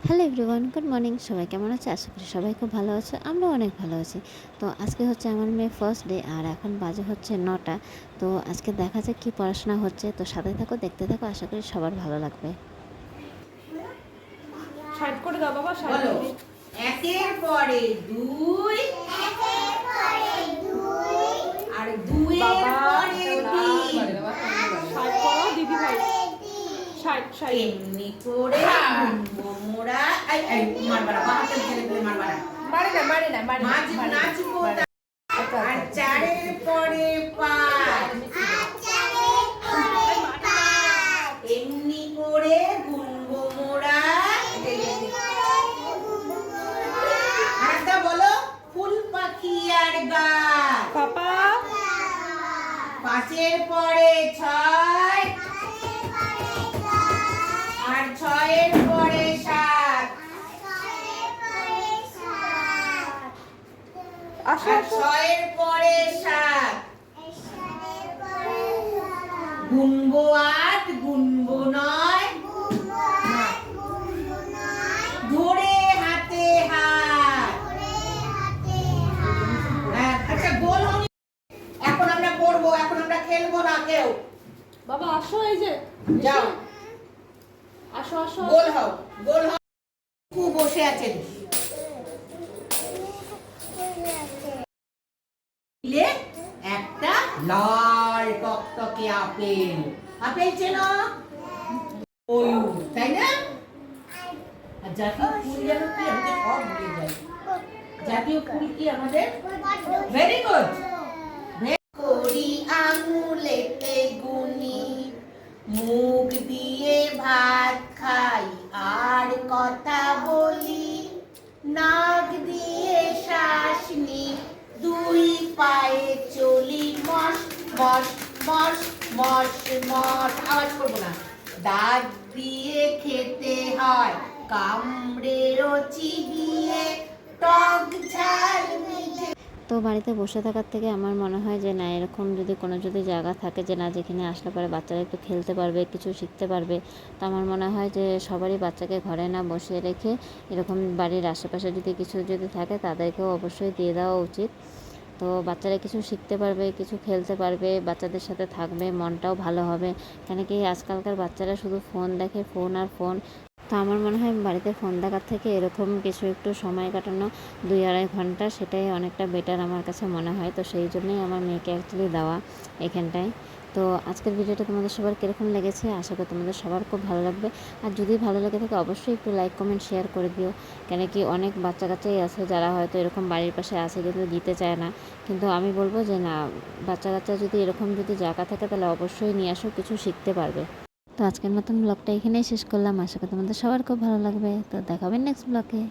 Hello everyone, good morning. সবাই কেমন আছে? আশা করি সবাই খুব ভালো আছে। আমরাও অনেক ভালো আছি। তো আজকে হচ্ছে আমার মেয়ের ফার্স্ট ডে, আর এখন বাজে হচ্ছে 9টা। তো আজকে দেখা যাক কী পড়াশোনা হচ্ছে। তো সাথে থাকো, দেখতে থাকো, আশা করি সবার ভালো লাগবে। সাইড করে দাও বাবা, সাইড বলো করে। একের পরে দুই আর দুইয়ের পরে তিন সাইড করো দিদি ভাই, সাইড সাইড। এমনি করে মোমোরা এই মারবারা বাহাতের ছেলে করে মারবারা মারে না মাছ নাচবো আর চারের পরে পাঁচ এমনি করে গুনবো মোরা আরেকটা বলো ফুল পাখি আর গাছ পাপা পাঁচের পরে ছয় আর ছয়ের পরে সাত আসো আর আসো। ছয়ের পরে সাত গুনবো আট গুনবো নয় ধরে হাতে হাত হ্যাঁ, আচ্ছা গোল হয়নি। এখন আমরা পড়বো, এখন আমরা খেলবো না কেউ। বাবা আসো, এই যে যাও আসো আসো। গোল হও, গোল হও। খুব বসে আছেন দিলে একটা লাল টকটকে আপেল। আপেল চেনো? ময়ূর, তাই না? আর জাতীয় ফুল যেন কি, আমি তো সব ভুলে যাই। জাতীয় ফুল কি আমাদের? Very good. করি আঙুলেতে গুনি, মুখ দিয়ে ভাত খাই আর কথা বলি, নাক দিয়ে শ্বাস নিই, দুই পায়ে চলি, মস মস মস মস মস, আওয়াজ করবো না, দাঁত দিয়ে খেতে হয়, কামড়েও চিবিয়ে, টক ঝাল মিঠে। তো বাড়িতে বসে থাকার থেকে আমার মনে হয় যে না, এরকম যদি কোনো জায়গা থাকে যে না, যেখানে আসলে পরে বাচ্চারা একটু খেলতে পারবে, কিছু শিখতে পারবে, তো আমার মনে হয় যে সবারই বাচ্চাকে ঘরে না বসিয়ে রেখে এরকম বাড়ির আশেপাশে যদি কিছু থাকে তাদেরকেও অবশ্যই দিয়ে দেওয়া উচিত। তো বাচ্চারা কিছু শিখতে পারবে, কিছু খেলতে পারবে, বাচ্চাদের সাথে থাকবে, মনটাও ভালো হবে। কেন কি আজকালকার বাচ্চারা শুধু ফোন দেখে, ফোন আর ফোন। তো আমার মনে হয় বাড়িতে ফোন দেখার থেকে এরকম কিছু একটু সময় কাটানো 2-2.5 ঘন্টা, সেটাই অনেকটা বেটার আমার কাছে মনে হয়। তো সেই জন্যই আমার মেয়েকে অ্যাকচুয়ালি দেওয়া এখানটায়। তো আজকের ভিডিওটা তোমাদের সবার কীরকম লেগেছে, আশা করি তোমাদের সবার খুব ভালো লাগবে। আর যদি ভালো লেগে থাকে অবশ্যই একটু লাইক কমেন্ট শেয়ার করে দিও। কেন কি অনেক বাচ্চা কাচ্চাই আছে যারা হয়তো এরকম বাড়ির পাশে আছে কিন্তু দিতে চায় না। কিন্তু আমি বলবো যে না, বাচ্চা কাচ্চা যদি এরকম জায়গা থাকে তাহলে অবশ্যই নিয়ে আসো, কিছু শিখতে পারবে। তো আজকের মতন ব্লগটা এখানেই শেষ করলাম। আশা করি তোমাদের সবার খুব ভালো লাগবে। তো দেখাবেন নেক্সট ব্লগে।